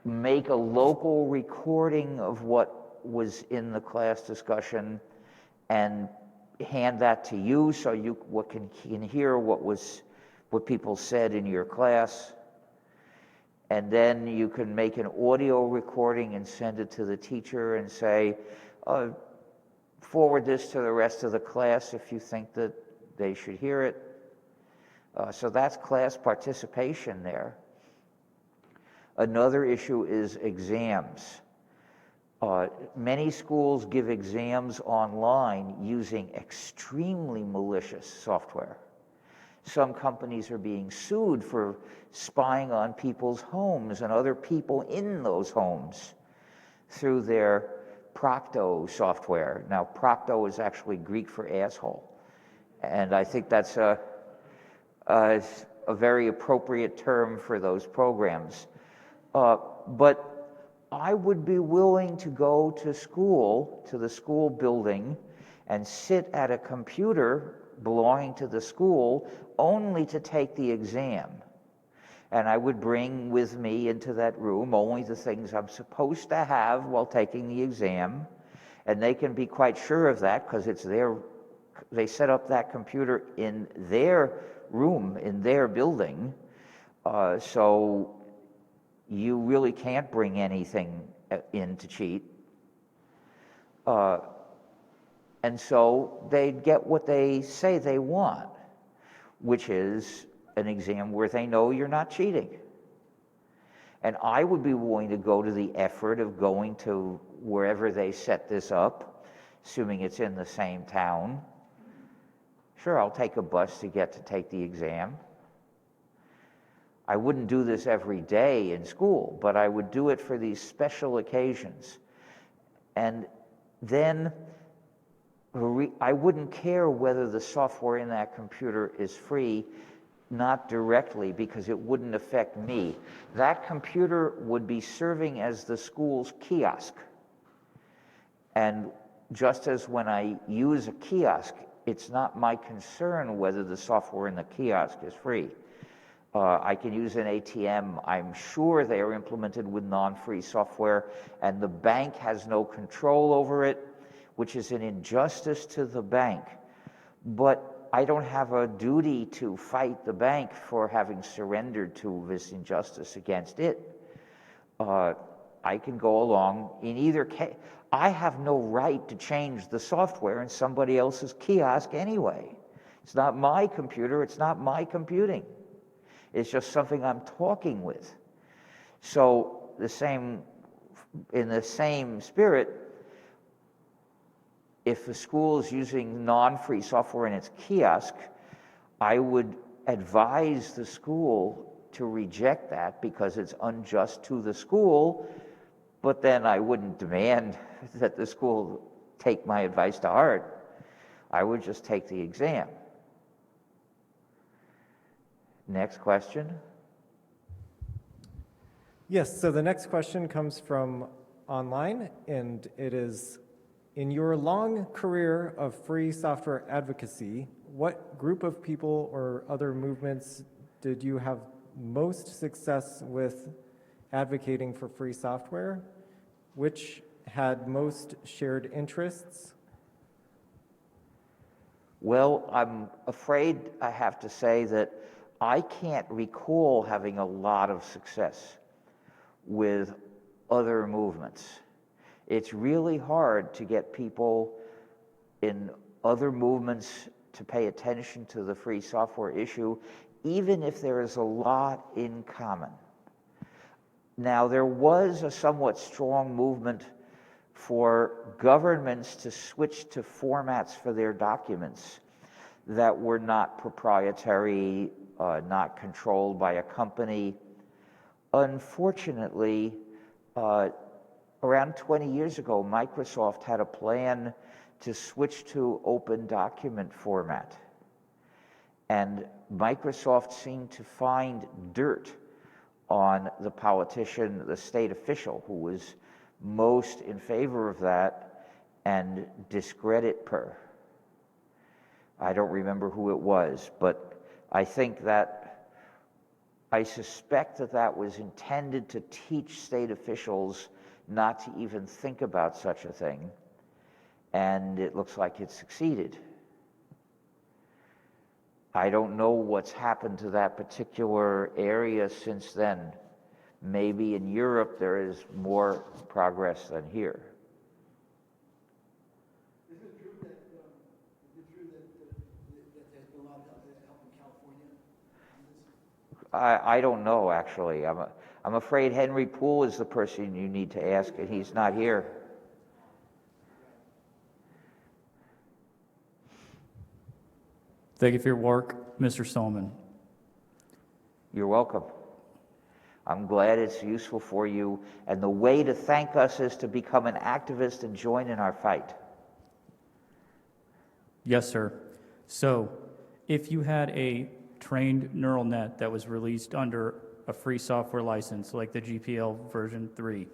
S1: make a local recording of what was in the class discussion and hand that to you so you can hear what people said in your class. And then you can make an audio recording and send it to the teacher and say, forward this to the rest of the class if you think that they should hear it. So that's class participation there. Another issue is exams. Many schools give exams online using extremely malicious software. Some companies are being sued for spying on people's homes and other people in those homes through their Procto software. Now, Procto is actually Greek for asshole. And I think that's a very appropriate term for those programs. But I would be willing to go to school, to the school building, and sit at a computer belonging to the school only to take the exam. And I would bring with me into that room only the things I'm supposed to have while taking the exam. And they can be quite sure of that because it's they set up that computer in their room, in their building. So you really can't bring anything in to cheat. And so they get what they say they want, which is an exam where they know you're not cheating. And I would be willing to go to the effort of going to wherever they set this up, assuming it's in the same town. Sure, I'll take a bus to get to take the exam. I wouldn't do this every day in school, but I would do it for these special occasions. And then I wouldn't care whether the software in that computer is free, not directly, because it wouldn't affect me. That computer would be serving as the school's kiosk. And just as when I use a kiosk, it's not my concern whether the software in the kiosk is free. I can use an ATM. I'm sure they are implemented with non-free software, and the bank has no control over it, which is an injustice to the bank. But I don't have a duty to fight the bank for having surrendered to this injustice against it. I can go along. In either case, I have no right to change the software in somebody else's kiosk anyway. It's not my computer. It's not my computing. It's just something I'm talking with. So in the same spirit, if the school is using non-free software in its kiosk, I would advise the school to reject that because it's unjust to the school, but then I wouldn't demand that the school take my advice to heart. I would just take the exam. Next question.
S2: Yes, so the next question comes from online, and it is, in your long career of free software advocacy, what group of people or other movements did you have most success with advocating for free software? Which had most shared interests?
S1: Well, I'm afraid I have to say that I can't recall having a lot of success with other movements. It's really hard to get people in other movements to pay attention to the free software issue, even if there is a lot in common. Now, there was a somewhat strong movement for governments to switch to formats for their documents that were not proprietary, not controlled by a company. Unfortunately, around 20 years ago, Microsoft had a plan to switch to open document format. And Microsoft seemed to find dirt on the politician, the state official, who was most in favor of that, and discredit her. I don't remember who it was, but I suspect that that was intended to teach state officials not to even think about such a thing, and it looks like it succeeded. I don't know what's happened to that particular area since then. Maybe in Europe there is more progress than here.
S6: Is it true that there's been a lot of help in California on this?
S1: I don't know, actually. I'm afraid Henry Poole is the person you need to ask, and he's not here.
S7: Thank you for your work, Mr. Stallman.
S1: You're welcome. I'm glad it's useful for you, and the way to thank us is to become an activist and join in our fight.
S7: Yes, sir. So, if you had a trained neural net that was released under a free software license, like the GPL version 3,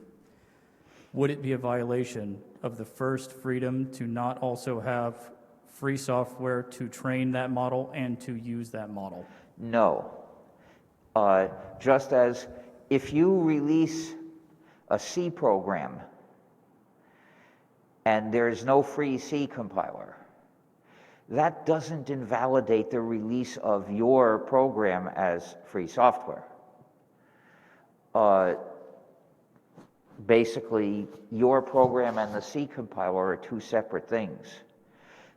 S7: would it be a violation of the first freedom to not also have free software to train that model and to use that model?
S1: No. Just as if you release a C program and there's no free C compiler, that doesn't invalidate the release of your program as free software. Basically, your program and the C compiler are two separate things.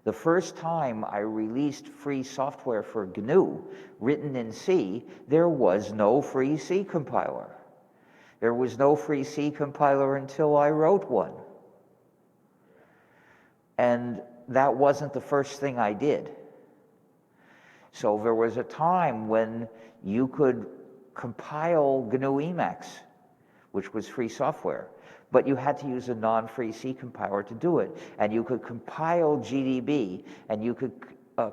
S1: The first time I released free software for GNU written in C, there was no free C compiler. There was no free C compiler until I wrote one. And that wasn't the first thing I did. So there was a time when you could compile gnu+linux, which was free software, but you had to use a non-free C compiler to do it. And you could compile GDB, and you could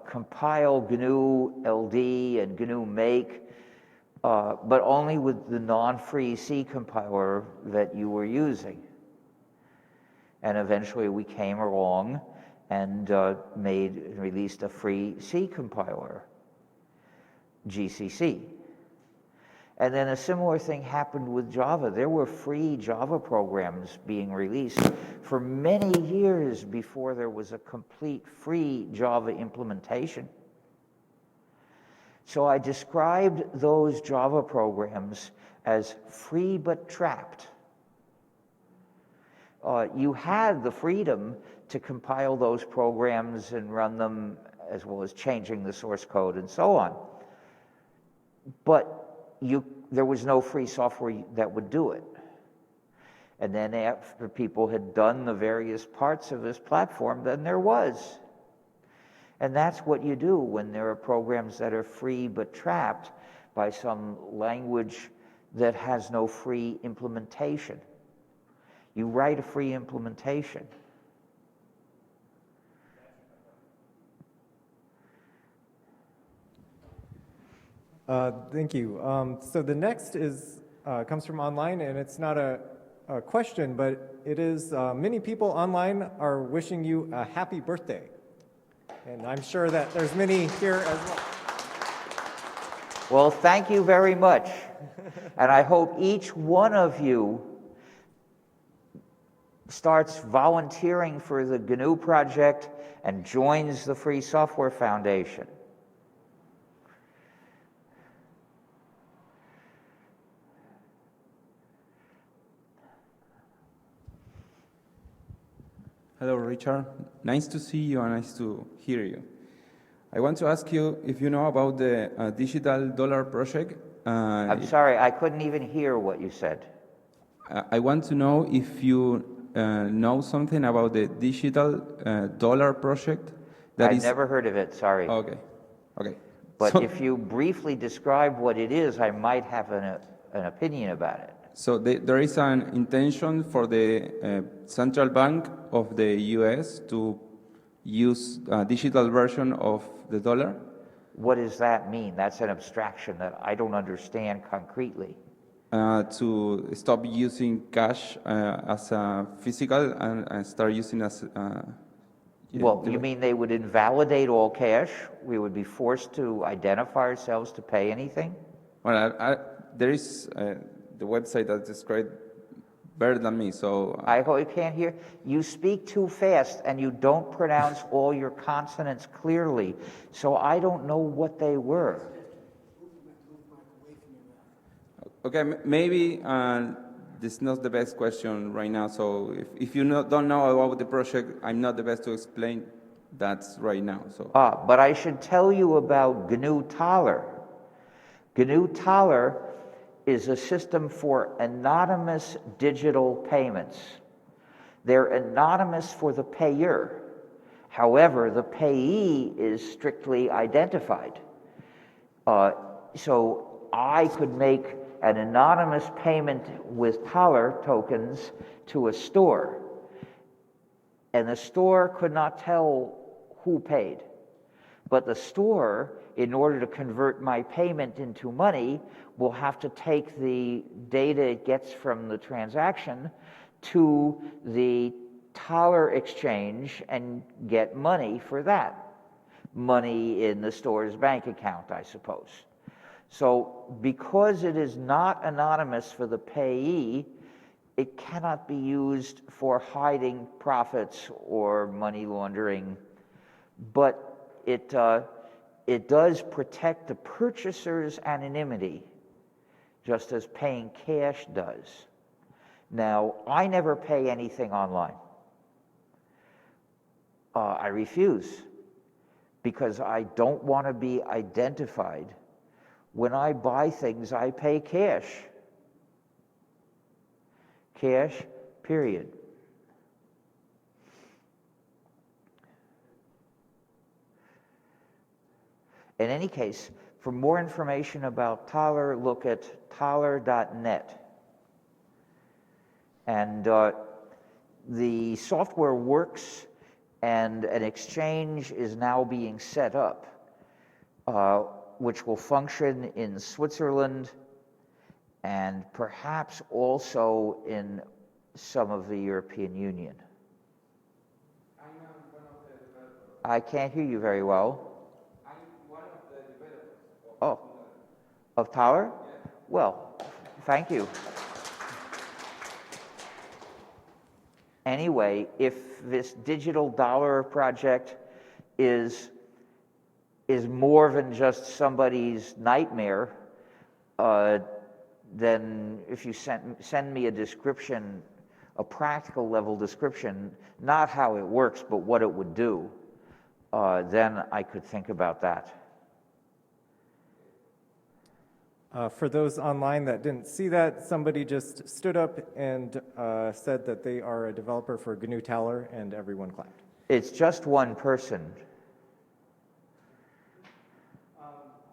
S1: compile GNU-LD and GNU-make, but only with the non-free C compiler that you were using. And eventually we came along and released a free C compiler, GCC. And then a similar thing happened with Java. There were free Java programs being released for many years before there was a complete free Java implementation. So I described those Java programs as free but trapped. You had the freedom to compile those programs and run them, as well as changing the source code and so on. But there was no free software that would do it. And then after people had done the various parts of this platform, then there was. And that's what you do when there are programs that are free but trapped by some language that has no free implementation. You write a free implementation.
S2: Thank you. So the next comes from online, and it's not a question, but it is many people online are wishing you a happy birthday. And I'm sure that there's many here as well.
S1: Well, thank you very much. And I hope each one of you starts volunteering for the GNU project and joins the Free Software Foundation.
S8: Hello, Richard. Nice to see you and nice to hear you. I want to ask you if you know about the digital dollar project.
S1: I'm sorry, I couldn't even hear what you said.
S8: I want to know if you know something about the digital dollar project.
S1: I've never heard of it, sorry.
S8: Okay, okay.
S1: But if you briefly describe what it is, I might have an opinion about it.
S8: So there is an intention for the central bank of the U.S. to use a digital version of the dollar.
S1: What does that mean? That's an abstraction that I don't understand concretely.
S8: To stop using cash as a physical and start using as
S1: Well, you mean they would invalidate all cash? We would be forced to identify ourselves to pay anything?
S8: Well, there is the website that described better than me, so
S1: I can't hear. You speak too fast and you don't pronounce all your consonants clearly, so I don't know what they were.
S8: okay, maybe this is not the best question right now. So if you don't know about the project, I'm not the best to explain that right now. So
S1: But I should tell you about gnu+linux. gnu+linux is a system for anonymous digital payments. They're anonymous for the payer. However, the payee is strictly identified. So I could make an anonymous payment with Thaler tokens to a store, and the store could not tell who paid. But the store, in order to convert my payment into money, will have to take the data it gets from the transaction to the Thaler exchange and get money for that. Money in the store's bank account, I suppose. So because it is not anonymous for the payee, it cannot be used for hiding profits or money laundering, but it does protect the purchaser's anonymity, just as paying cash does. Now, I never pay anything online. I refuse, because I don't want to be identified. When I buy things, I pay cash. Cash, period. In any case, for more information about Thaler, look at thaler.net. And the software works, and an exchange is now being set up, which will function in Switzerland and perhaps also in some of the European Union. I can't hear you very well.
S8: I'm one of the developers.
S1: Oh, of Thaler? Well, thank you. Anyway, if this digital dollar project is more than just somebody's nightmare, then if you send me a description, a practical level description, not how it works, but what it would do, then I could think about that.
S2: For those online that didn't see that, somebody just stood up and said that they are a developer for gnu+linux, and everyone clapped.
S1: It's just one person.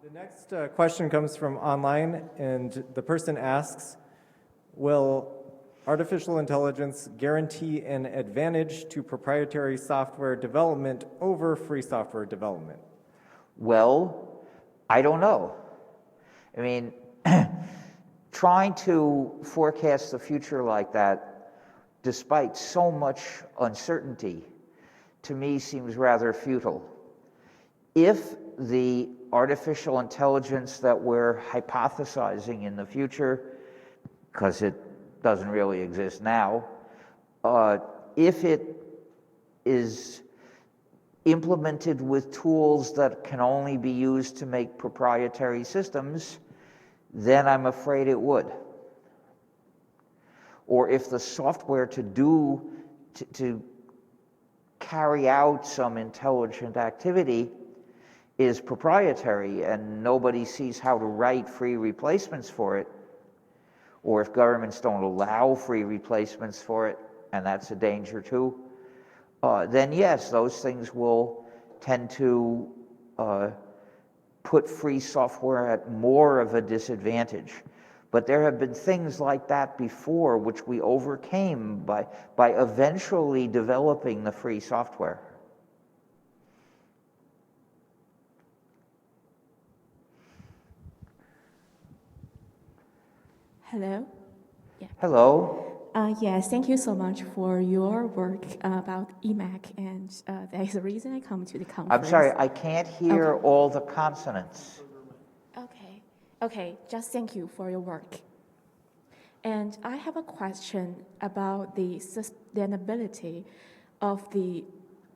S2: The next question comes from online, and the person asks, will artificial intelligence guarantee an advantage to proprietary software development over free software development?
S1: Well, I don't know. I mean, trying to forecast the future like that, despite so much uncertainty, to me seems rather futile. If the artificial intelligence that we're hypothesizing in the future, because it doesn't really exist now, if it is implemented with tools that can only be used to make proprietary systems, then I'm afraid it would. Or if the software to carry out some intelligent activity is proprietary and nobody sees how to write free replacements for it, or if governments don't allow free replacements for it, and that's a danger too, then yes, those things will tend to put free software at more of a disadvantage. But there have been things like that before which we overcame by eventually developing the free software.
S9: Hello? Yeah.
S1: Hello.
S9: Yes, thank you so much for your work about EMAC, and that is the reason I come to the conference.
S1: I'm sorry, I can't hear all the consonants.
S9: Okay, just thank you for your work. And I have a question about the sustainability of the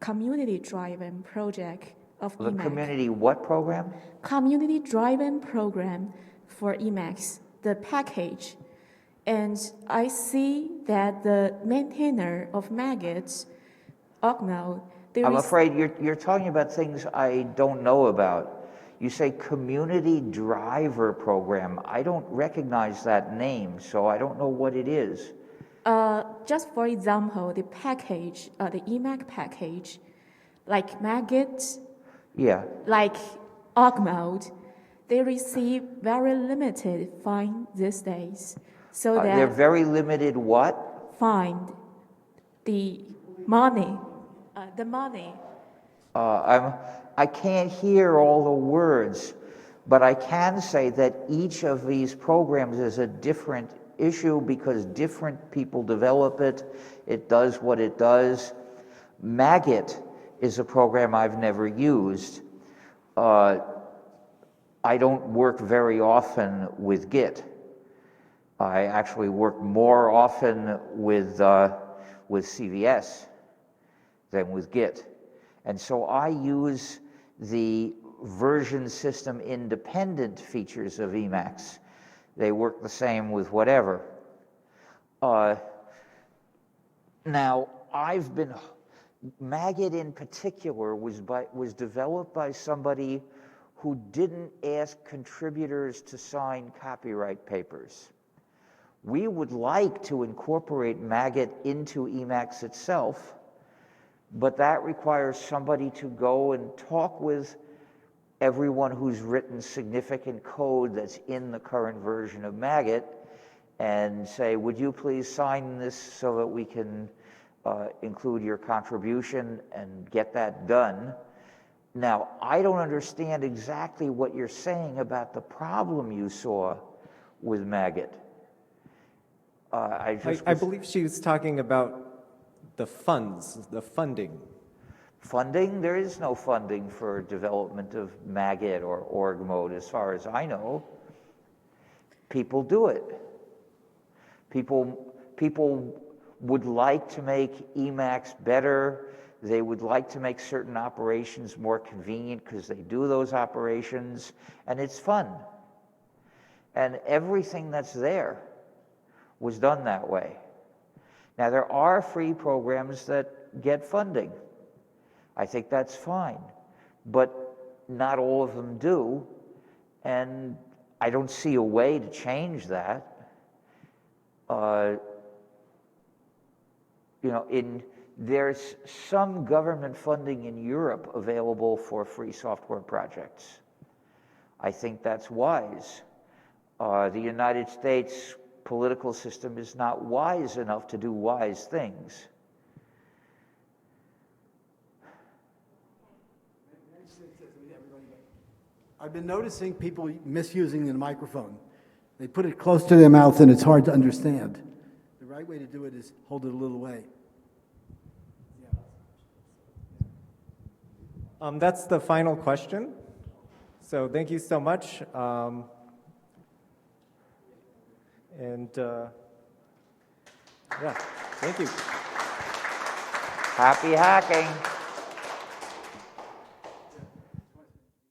S9: community-driven project of
S1: The
S9: EMAC.
S1: community what program?
S9: Community-driven program for EMAX, the package. And I see that the maintainer of maggots, Ogmode,
S1: I'm afraid you're talking about things I don't know about. You say community driver program. I don't recognize that name, so I don't know what it is.
S9: Just for example, the package, the EMAC package, like maggots,
S1: Yeah.
S9: like Ogmode, they receive very limited fine these days. So that
S1: They're very limited what?
S9: find the money, the money.
S1: I can't hear all the words, but I can say that each of these programs is a different issue because different people develop it. It does what it does. Maggot is a program I've never used. I don't work very often with Git. I actually work more often with CVS than with Git. And so I use the version system independent features of Emacs. They work the same with whatever. Now, Maggot in particular was developed by somebody who didn't ask contributors to sign copyright papers. We would like to incorporate Maggot into Emacs itself, but that requires somebody to go and talk with everyone who's written significant code that's in the current version of Maggot and say, would you please sign this so that we can include your contribution and get that done. Now, I don't understand exactly what you're saying about the problem you saw with Maggot.
S2: I believe she was talking about the funds, the funding.
S1: Funding? There is no funding for development of Maggot or org mode as far as I know. People do it. People would like to make Emacs better. They would like to make certain operations more convenient because they do those operations, and it's fun. And everything that's there was done that way. Now, there are free programs that get funding. I think that's fine, but not all of them do, and I don't see a way to change that. There's some government funding in Europe available for free software projects. I think that's wise. The United States political system is not wise enough to do wise things.
S6: I've been noticing people misusing the microphone. They put it close to their mouth and it's hard to understand. The right way to do it is hold it a little way.
S2: That's the final question. So thank you so much. Yeah, thank you.
S1: Happy hacking.